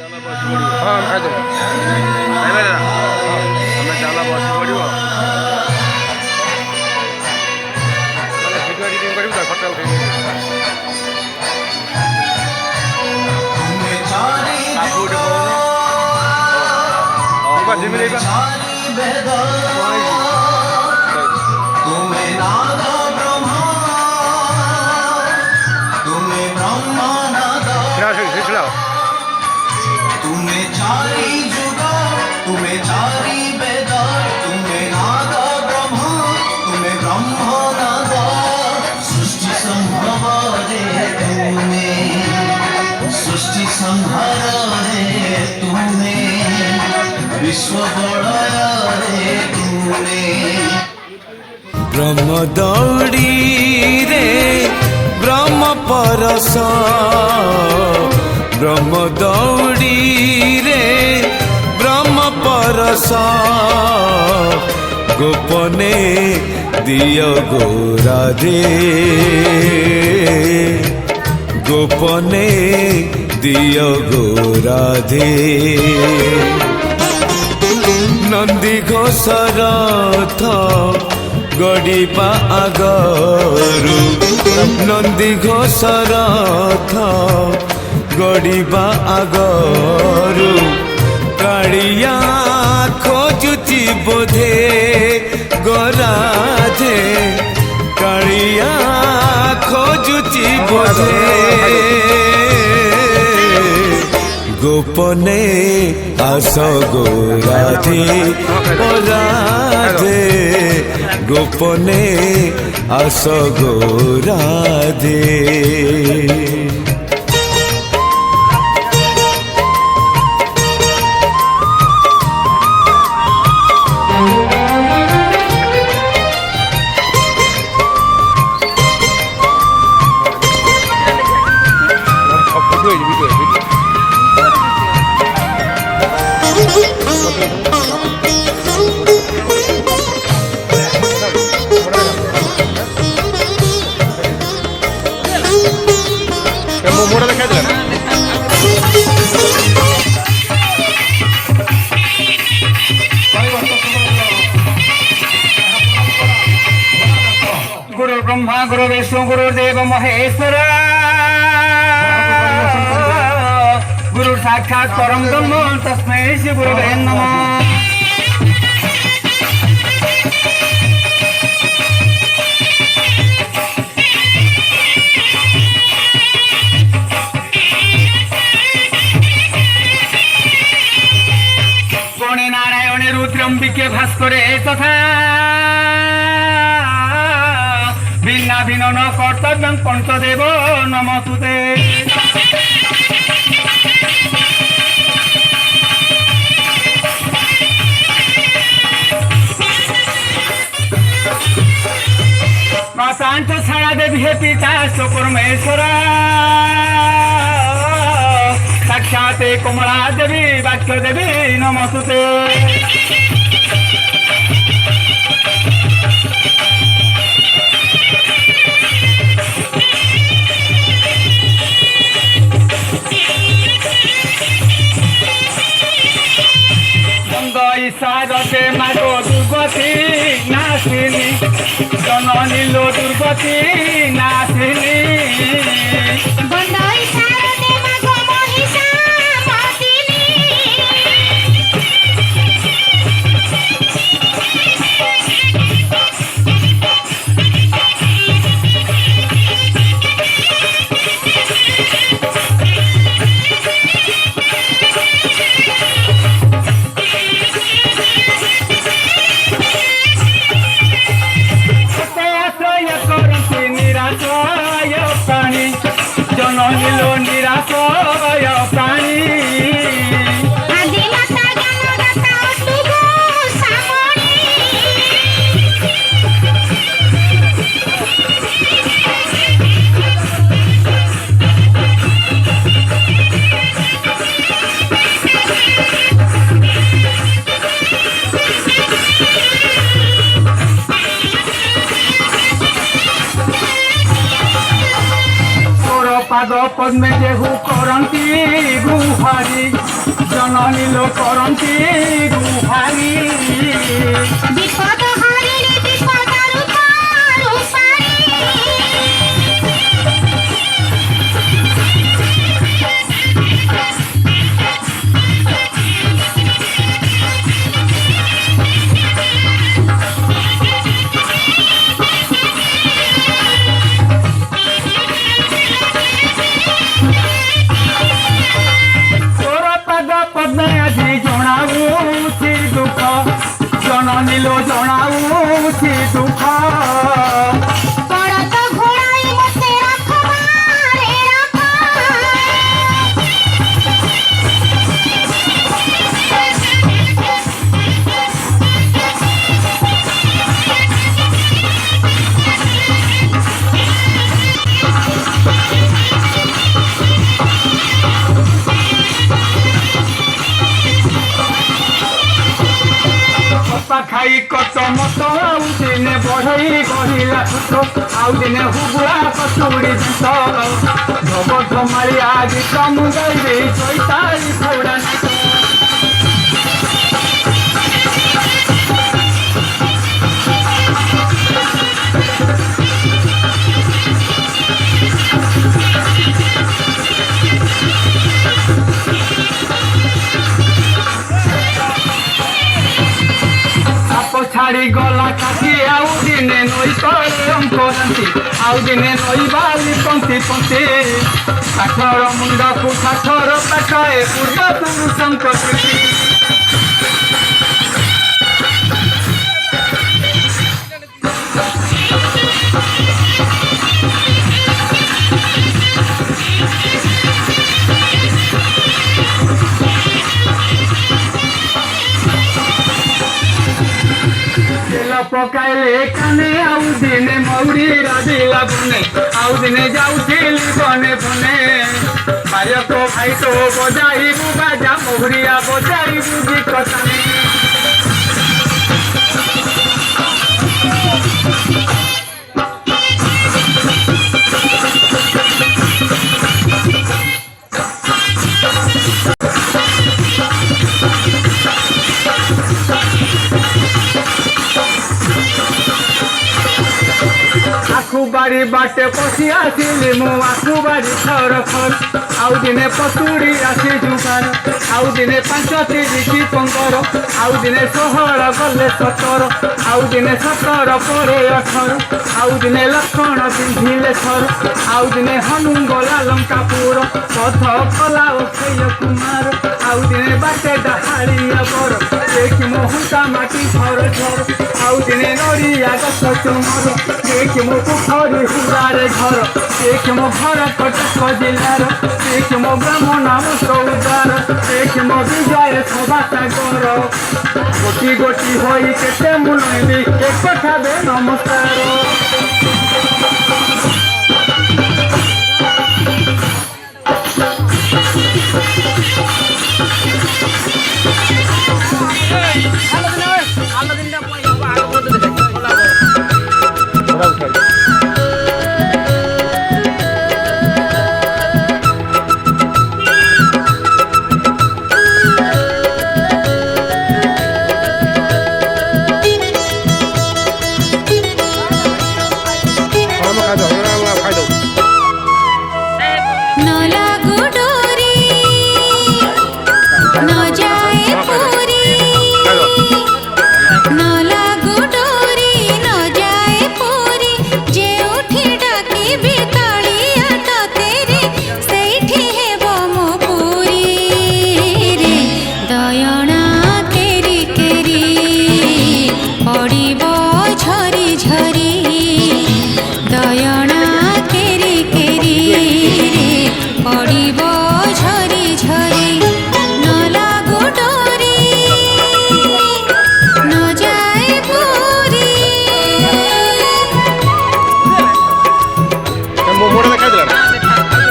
हाँ खाइदेव ଆମେ ଚାଲ ବସି ପଡ଼ିବ ଭିଡ଼ିଓ ଏଡ଼ିଟିଂ କରିବୁ ତ ଫଟୋ ଉଠେଇବି କାକୁ ଗୋଟେ କହୁନ ଯିବି ନେଇ तुम्हें चारी जुगा तुम्हें चारी वेद तुम्हें नाद ब्रह्म तुम्हें ब्रह्म नाद सृष्टि संभव रे तुम्हें सृष्टि संहार रे तुम्हें विश्व बड़य रे तुम्हें ब्रह्म दौड़ी रे ब्रह्म परस ब्रह्म दौड़ी रे ब्रह्म परस गोपने दियो गोराधे गोपने दियो गोराधे नंदी घोषरथ गड़िबा आगरू नंदी घोषरथ गड़िबा आगरू कालिया खोजुची बोधे गोराधे कालिया खोजुची बोधे गोपने आस गोराधे ओ राधे गोपने आस गोराधे मोड़ा देखा जाए गुरु ब्रह्मा गुरु विष्णु गुरुदेव महेश्वर गुरु साक्षात् परम ब्रह्म तस्मै श्री गुरुवे नमः रुद्रम्बिके भास्करे तथा भिन्ना भिन्न न कर्तव्यं पंचदेव नमस्तुते मातांच छाड़ा देवी हे पिता परमेश्वरा साक्षात कमला देवी वाक्य देवी नमस्तुते सारते मागो दुर्गति नासिनी जननी लो दुर्गति नासिनी बंदाई सारते मागो महिषा मर्दिनी जननीलो निराशय प्राणी आदि माता ज्ञानदाता तुगो सामणी पाद पद्मे जेहु करती गुहार नारी जननी लो करती गुहारी विपद हारिणी विपद रूपारू सारी तोर पद पद्मे आजी जनाऊँ दुख जननी लो जनाऊँ दुख पड़त घोड़ाई मते रखबारे रखा बापा खाई कत मत आउ दिने बढ़ई गहिला छुट आउ दिने हुगुला कचुड़ी जित धब धमाली आज कम गई चैताली फौड़ा छाड़ी गला काठी आउ दिने नई करम करती आउ दिने नई बाली पंक्ति पंक्ति काठर मुंड को काठर पेटाए पूर्व पुरुषंक कृति पकाइले काने आउ दिने मौरी राजिला बने आउ दिने जाउथिली बने बने बायक भाई तो बजाई बाजा मोहरिया बजाई बुझी कताने आखुबारी बाटे पशी आसिली मु आखुबारी खर खर आउ दिने पतुड़ी आसी जुगार आउ दिने 5 तिरिकी 15 आउ दिने 16 गले 17 आउ दिने 17 परे 18 आउ दिने लक्षण पिंधिले थर आउ दिने हनु गला लंकापुर पथ कला अक्षय कुमार आउ दिने बाटे डाहालिया बर देखि मोहुता माटी झर झर आउ दिने नरिया गछ तुमर देखि मो पोखरी हुरारे घर देखि मो घर कटक जिल्लार देखि मो ब्राह्मण नाम सौदार देखि मो विजय सभा सागर गोटी गोटी होई केते मुनैली एक कथा दे नमस्कार